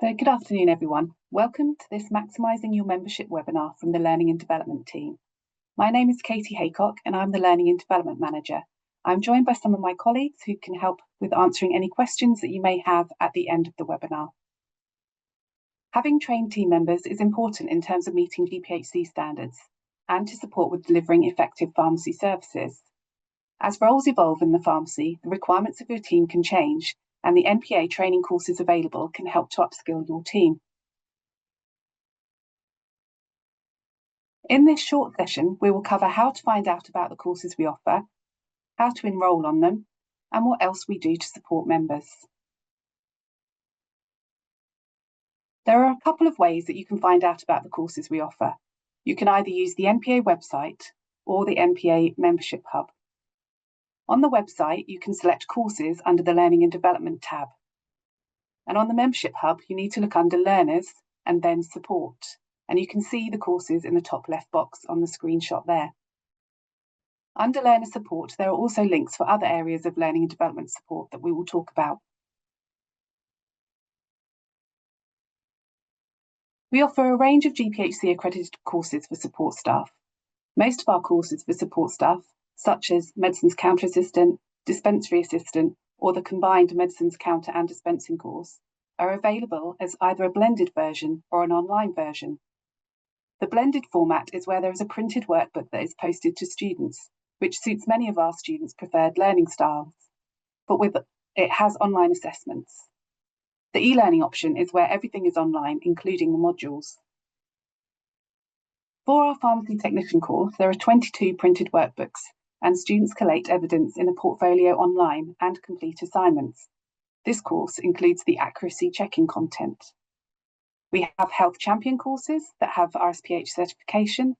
So good afternoon, everyone. Welcome to this Maximising Your Membership webinar from the Learning and Development team. My name is Katie Haycock and I'm the Learning and Development Manager. I'm joined by some of my colleagues who can help with answering any questions that you may have at the end of the webinar. Having trained team members is important in terms of meeting GPHC standards and to support with delivering effective pharmacy services. As roles evolve in the pharmacy, the requirements of your team can change, and the NPA training courses available can help to upskill your team. In this short session, we will cover how to find out about the courses we offer, how to enrol on them, and what else we do to support members. There are a couple of ways that you can find out about the courses we offer. You can either use the NPA website or the NPA Membership Hub. On the website, you can select courses under the Learning and Development tab. And on the Membership Hub, you need to look under Learners and then Support. And you can see the courses in the top left box on the screenshot there. Under Learner Support, there are also links for other areas of learning and development support that we will talk about. We offer a range of GPHC accredited courses for support staff. Most of our courses for support staff, such as Medicines Counter Assistant, Dispensary Assistant, or the combined Medicines Counter and Dispensing course, are available as either a blended version or an online version. The blended format is where there is a printed workbook that is posted to students, which suits many of our students' preferred learning styles, but it has online assessments. The e-learning option is where everything is online, including the modules. For our pharmacy technician course, there are 22 printed workbooks, and students collate evidence in a portfolio online and complete assignments. This course includes the accuracy checking content. We have health champion courses that have RSPH certification.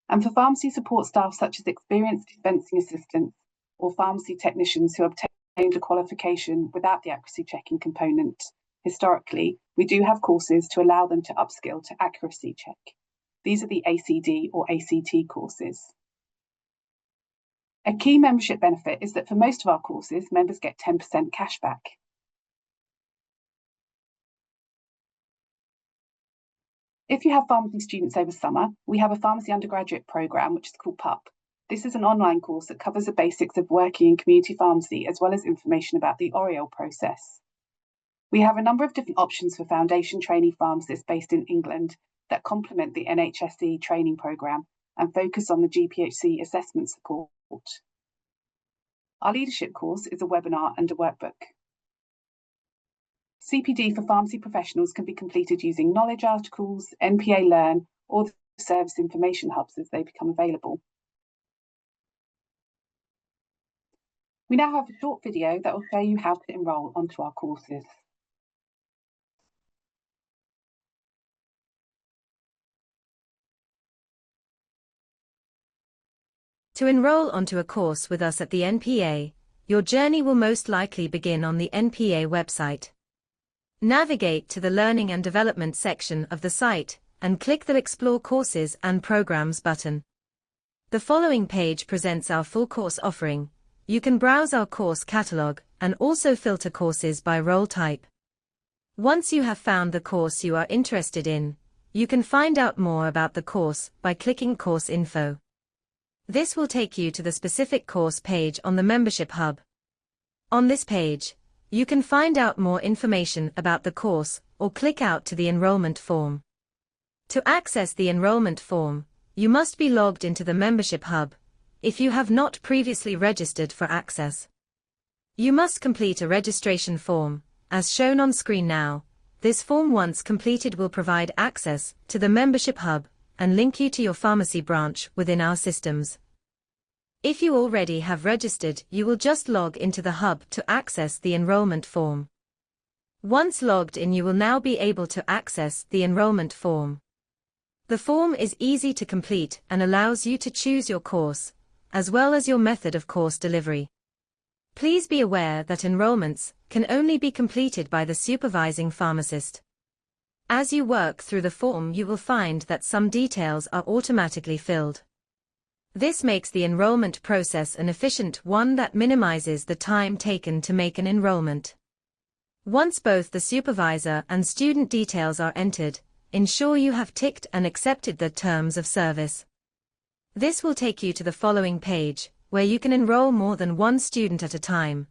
And for pharmacy support staff such as experienced dispensing assistants or pharmacy technicians who obtained a qualification without the accuracy checking component, historically, we do have courses to allow them to upskill to accuracy check. These are the ACD or ACT courses. A key membership benefit is that for most of our courses, members get 10% cashback. If you have pharmacy students over summer, we have a pharmacy undergraduate programme which is called PUP. This is an online course that covers the basics of working in community pharmacy as well as information about the ORIOL process. We have a number of different options for foundation trainee pharmacists based in England that complement the NHSE training programme and focus on the GPHC assessment support. Our leadership course is a webinar and a workbook. CPD for pharmacy professionals can be completed using knowledge articles, NPA Learn, or the service information hubs as they become available. We now have a short video that will show you how to enrol onto our courses. To enroll onto a course with us at the NPA, your journey will most likely begin on the NPA website. Navigate to the Learning and Development section of the site, and click the Explore Courses and Programs button. The following page presents our full course offering. You can browse our course catalogue, and also filter courses by role type. Once you have found the course you are interested in, you can find out more about the course by clicking Course Info. This will take you to the specific course page on the Membership Hub. On this page, you can find out more information about the course or click out to the enrollment form. To access the enrollment form, you must be logged into the Membership Hub if you have not previously registered for access. You must complete a registration form, as shown on screen now. This form, once completed, will provide access to the Membership Hub and link you to your pharmacy branch within our systems. If you already have registered, you will just log into the hub to access the enrollment form. Once logged in, you will now be able to access the enrollment form. The form is easy to complete and allows you to choose your course, as well as your method of course delivery. Please be aware that enrollments can only be completed by the supervising pharmacist. As you work through the form, you will find that some details are automatically filled. This makes the enrollment process an efficient one that minimizes the time taken to make an enrollment. Once both the supervisor and student details are entered, ensure you have ticked and accepted the terms of service. This will take you to the following page, where you can enroll more than one student at a time.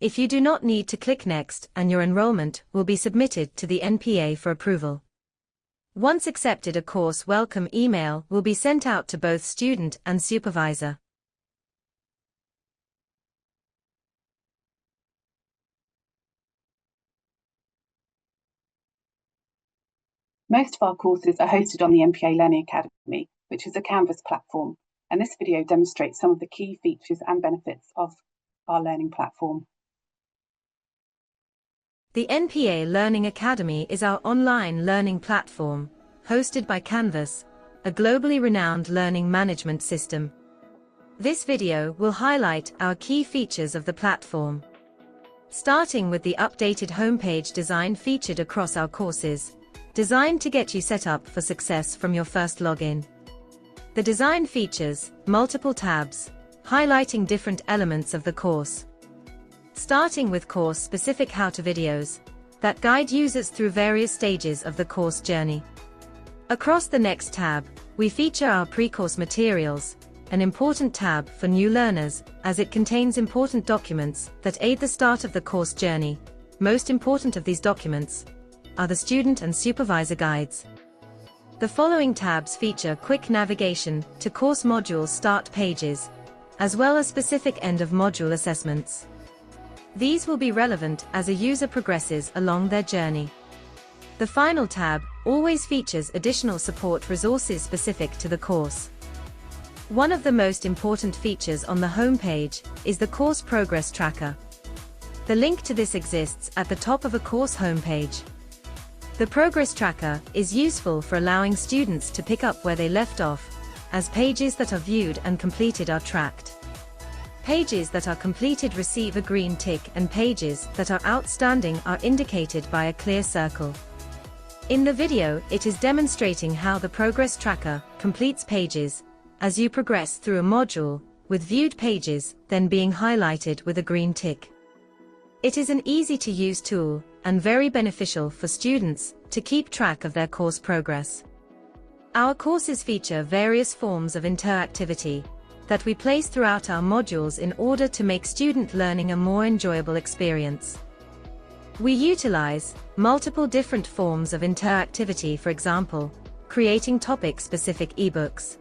If you do not need to click Next, and your enrollment will be submitted to the NPA for approval. Once accepted, a course welcome email will be sent out to both student and supervisor. Most of our courses are hosted on the NPA Learning Academy, which is a Canvas platform, and this video demonstrates some of the key features and benefits of our learning platform. The NPA Learning Academy is our online learning platform, hosted by Canvas, a globally renowned learning management system. This video will highlight our key features of the platform. Starting with the updated homepage design featured across our courses, designed to get you set up for success from your first login. The design features multiple tabs, highlighting different elements of the course. Starting with course-specific how-to videos that guide users through various stages of the course journey. Across the next tab, we feature our pre-course materials, an important tab for new learners, as it contains important documents that aid the start of the course journey. Most important of these documents are the student and supervisor guides. The following tabs feature quick navigation to course module start pages, as well as specific end-of-module assessments. These will be relevant as a user progresses along their journey. The final tab always features additional support resources specific to the course. One of the most important features on the homepage is the course progress tracker. The link to this exists at the top of a course homepage. The progress tracker is useful for allowing students to pick up where they left off, as pages that are viewed and completed are tracked. Pages that are completed receive a green tick and pages that are outstanding are indicated by a clear circle. In the video, it is demonstrating how the progress tracker completes pages as you progress through a module, with viewed pages then being highlighted with a green tick. It is an easy-to-use tool and very beneficial for students to keep track of their course progress. Our courses feature various forms of interactivity that we place throughout our modules in order to make student learning a more enjoyable experience. We utilize multiple different forms of interactivity, for example, creating topic-specific ebooks,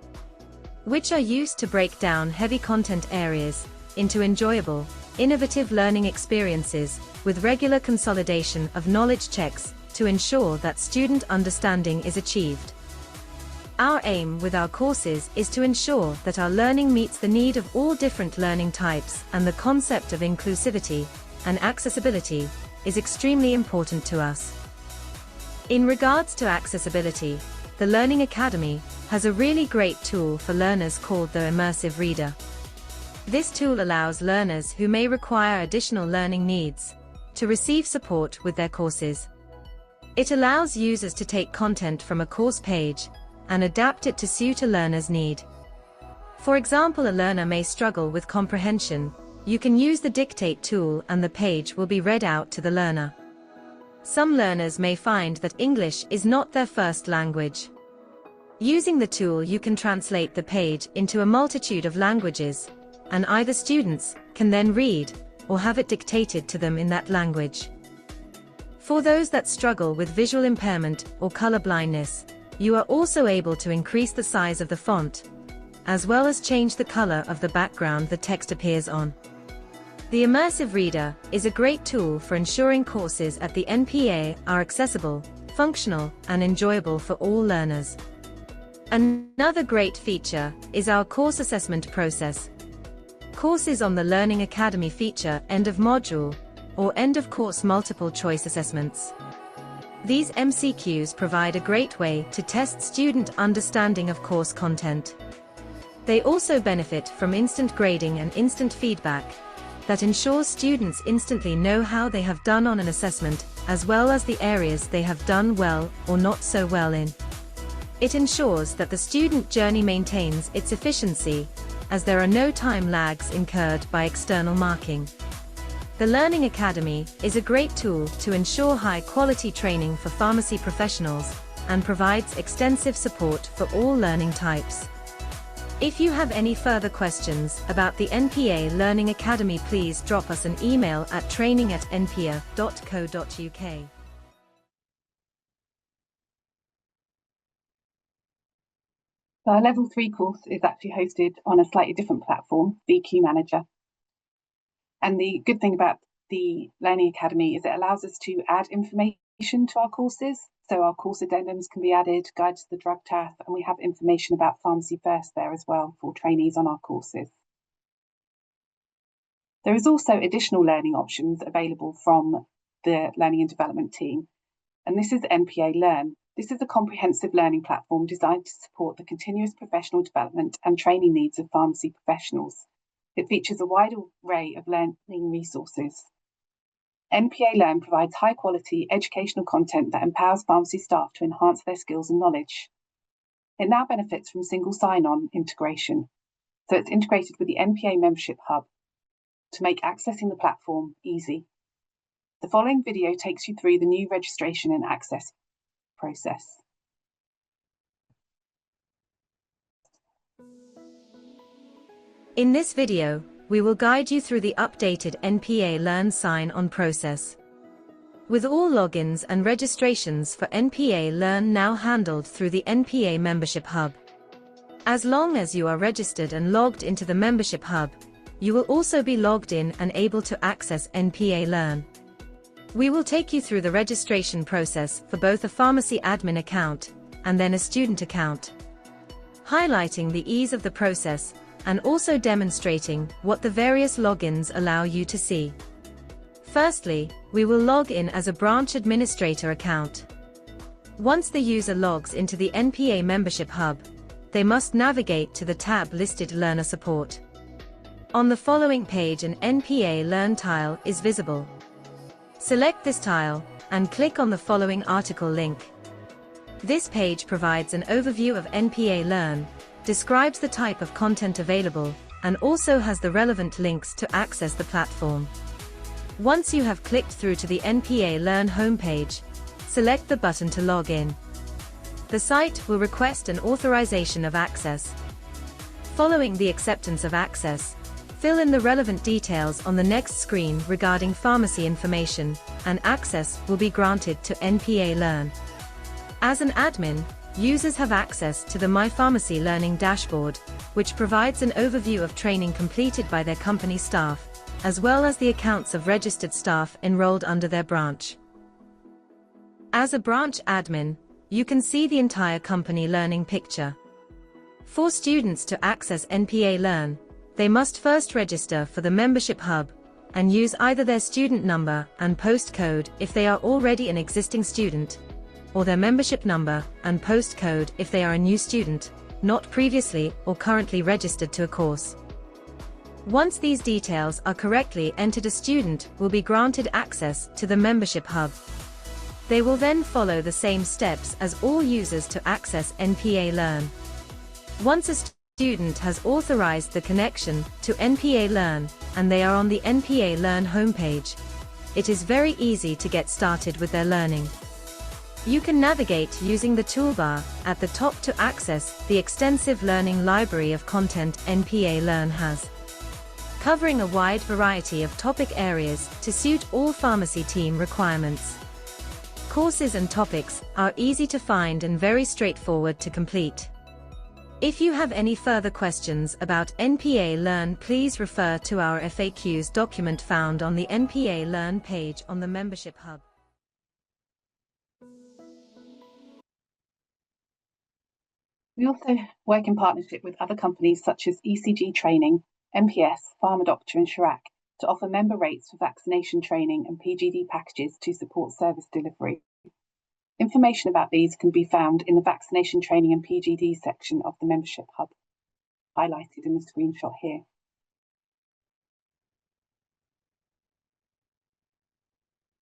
which are used to break down heavy content areas into enjoyable, innovative learning experiences, with regular consolidation of knowledge checks to ensure that student understanding is achieved. Our aim with our courses is to ensure that our learning meets the need of all different learning types, and the concept of inclusivity and accessibility is extremely important to us. In regards to accessibility, the Learning Academy has a really great tool for learners called the Immersive Reader. This tool allows learners who may require additional learning needs to receive support with their courses. It allows users to take content from a course page and adapt it to suit a learner's need. For example, a learner may struggle with comprehension. You can use the Dictate tool and the page will be read out to the learner. Some learners may find that English is not their first language. Using the tool, you can translate the page into a multitude of languages, and either students can then read or have it dictated to them in that language. For those that struggle with visual impairment or color blindness, you are also able to increase the size of the font, as well as change the color of the background the text appears on. The Immersive Reader is a great tool for ensuring courses at the NPA are accessible, functional, and enjoyable for all learners. Another great feature is our course assessment process. Courses on the Learning Academy feature end-of-module or end-of-course multiple-choice assessments. These MCQs provide a great way to test student understanding of course content. They also benefit from instant grading and instant feedback that ensures students instantly know how they have done on an assessment, as well as the areas they have done well or not so well in. It ensures that the student journey maintains its efficiency, as there are no time lags incurred by external marking. The Learning Academy is a great tool to ensure high-quality training for pharmacy professionals and provides extensive support for all learning types. If you have any further questions about the NPA Learning Academy, please drop us an email at training@npa.co.uk. So our Level 3 course is actually hosted on a slightly different platform, VQ Manager. And the good thing about the Learning Academy is it allows us to add information to our courses. So our course addendums can be added, guides to the drug TAF, and we have information about Pharmacy First there as well for trainees on our courses. There is also additional learning options available from the Learning and Development team, and this is NPA Learn. This is a comprehensive learning platform designed to support the continuous professional development and training needs of pharmacy professionals. It features a wide array of learning resources. NPA Learn provides high-quality educational content that empowers pharmacy staff to enhance their skills and knowledge. It now benefits from single sign-on integration, so it's integrated with the NPA membership hub to make accessing the platform easy. The following video takes you through the new registration and access process. In this video, we will guide you through the updated NPA Learn sign-on process. With all logins and registrations for NPA Learn now handled through the NPA Membership Hub. As long as you are registered and logged into the Membership Hub, you will also be logged in and able to access NPA Learn. We will take you through the registration process for both a pharmacy admin account and then a student account, highlighting the ease of the process and also demonstrating what the various logins allow you to see. Firstly, we will log in as a branch administrator account. Once the user logs into the NPA Membership Hub, they must navigate to the tab listed Learner Support. On the following page, an NPA Learn tile is visible. Select this tile and click on the following article link. This page provides an overview of NPA Learn, describes the type of content available, and also has the relevant links to access the platform. Once you have clicked through to the NPA Learn homepage, select the button to log in. The site will request an authorization of access. Following the acceptance of access, fill in the relevant details on the next screen regarding pharmacy information, and access will be granted to NPA Learn. As an admin, users have access to the My Pharmacy Learning dashboard, which provides an overview of training completed by their company staff, as well as the accounts of registered staff enrolled under their branch. As a branch admin, you can see the entire company learning picture. For students to access NPA Learn, they must first register for the Membership Hub and use either their student number and postcode if they are already an existing student, or their membership number and postcode if they are a new student, not previously or currently registered to a course. Once these details are correctly entered, a student will be granted access to the Membership Hub. They will then follow the same steps as all users to access NPA Learn. Once a student has authorized the connection to NPA Learn and they are on the NPA Learn homepage, it is very easy to get started with their learning. You can navigate using the toolbar at the top to access the extensive learning library of content NPA Learn has, covering a wide variety of topic areas to suit all pharmacy team requirements. Courses and topics are easy to find and very straightforward to complete. If you have any further questions about NPA Learn, please refer to our FAQs document found on the NPA Learn page on the Membership Hub. We also work in partnership with other companies such as ECG Training, MPS, PharmaDoctor and Chirac to offer member rates for vaccination training and PGD packages to support service delivery. Information about these can be found in the vaccination training and PGD section of the Membership Hub, highlighted in the screenshot here.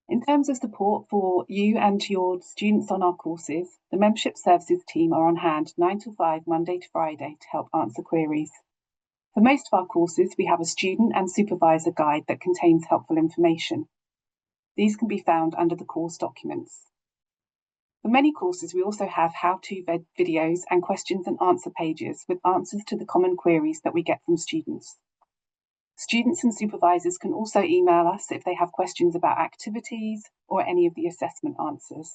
In terms of support for you and your students on our courses, the Membership Services team are on hand 9 to 5 Monday to Friday to help answer queries. For most of our courses, we have a student and supervisor guide that contains helpful information. These can be found under the course documents. For many courses, we also have how-to videos and questions and answer pages with answers to the common queries that we get from students. Students and supervisors can also email us if they have questions about activities or any of the assessment answers.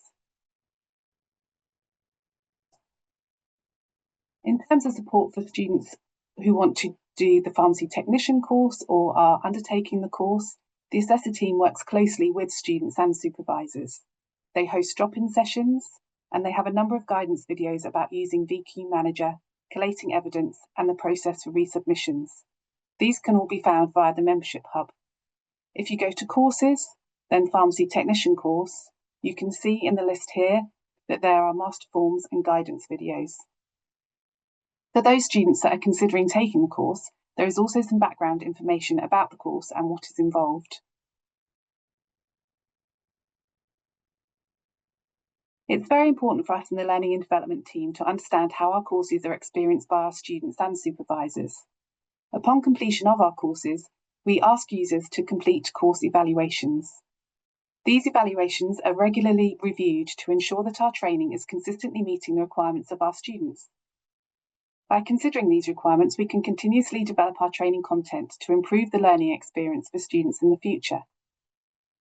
In terms of support for students who want to do the pharmacy technician course or are undertaking the course, the assessor team works closely with students and supervisors. They host drop-in sessions, and they have a number of guidance videos about using VQ Manager, collating evidence, and the process for resubmissions. These can all be found via the membership hub. If you go to courses, then pharmacy technician course, you can see in the list here that there are master forms and guidance videos. For those students that are considering taking the course, there is also some background information about the course and what is involved. It's very important for us in the Learning and Development team to understand how our courses are experienced by our students and supervisors. Upon completion of our courses, we ask users to complete course evaluations. These evaluations are regularly reviewed to ensure that our training is consistently meeting the requirements of our students. By considering these requirements, we can continuously develop our training content to improve the learning experience for students in the future.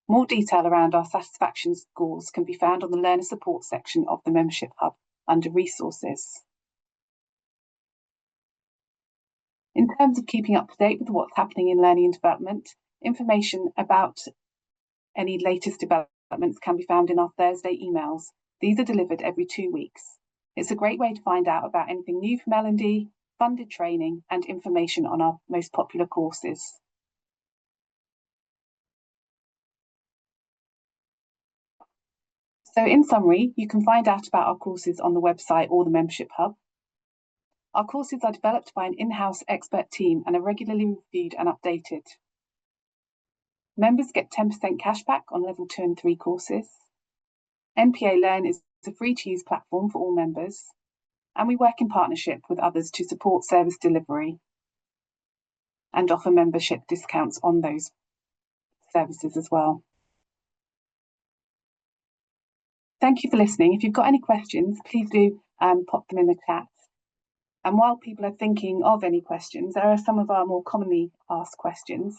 More detail around our satisfaction scores can be found on the Learner Support section of the Membership Hub under Resources. In terms of keeping up to date with what's happening in learning and development, information about any latest developments can be found in our Thursday emails. These are delivered every 2 weeks. It's a great way to find out about anything new from L&D, funded training, and information on our most popular courses. So in summary, you can find out about our courses on the website or the Membership Hub. Our courses are developed by an in-house expert team and are regularly reviewed and updated. Members get 10% cashback on level 2 and 3 courses. NPA Learn is a free-to-use platform for all members, and we work in partnership with others to support service delivery and offer membership discounts on those services as well. Thank you for listening. If you've got any questions, please do pop them in the chat. And while people are thinking of any questions, there are some of our more commonly asked questions.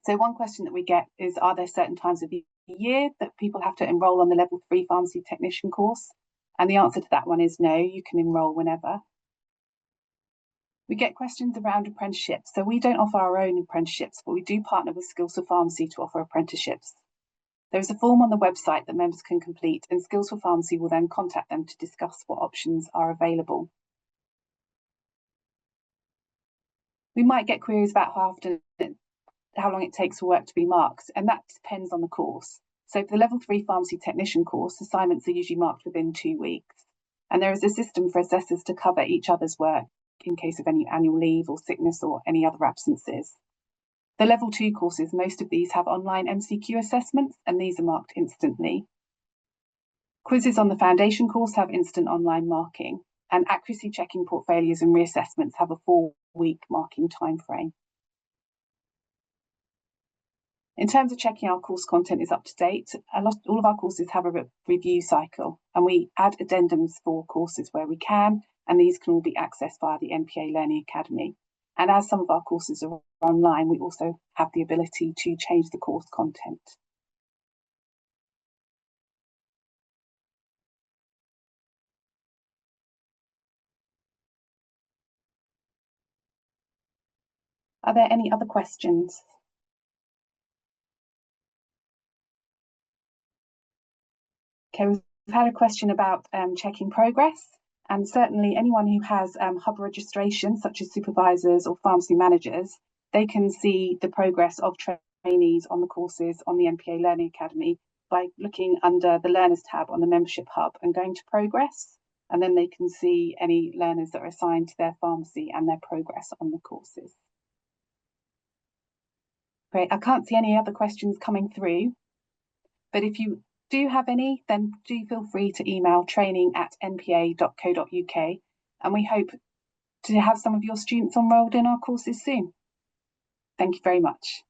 So one question that we get is, are there certain times of the year that people have to enrol on the level 3 pharmacy technician course? And the answer to that one is no, you can enrol whenever. We get questions around apprenticeships. So we don't offer our own apprenticeships, but we do partner with Skills for Pharmacy to offer apprenticeships. There is a form on the website that members can complete, and Skills for Pharmacy will then contact them to discuss what options are available. We might get queries about how long it takes for work to be marked, and that depends on the course. So for the level 3 pharmacy technician course, assignments are usually marked within 2 weeks. And there is a system for assessors to cover each other's work in case of any annual leave or sickness or any other absences. The level 2 courses, most of these have online MCQ assessments, and these are marked instantly. Quizzes on the foundation course have instant online marking, and accuracy checking portfolios and reassessments have a 4-week marking timeframe. In terms of checking our course content is up to date, all of our courses have a review cycle, and we add addendums for courses where we can, and these can all be accessed via the NPA Learning Academy. And as some of our courses are online, we also have the ability to change the course content. Are there any other questions? Okay, we've had a question about checking progress, and certainly anyone who has hub registration, such as supervisors or pharmacy managers, they can see the progress of trainees on the courses on the NPA Learning Academy by looking under the Learners tab on the Membership Hub and going to Progress, and then they can see any learners that are assigned to their pharmacy and their progress on the courses. Great, I can't see any other questions coming through, but if you do you have any, then do feel free to email training@npa.co.uk, and we hope to have some of your students enrolled in our courses soon. Thank you very much.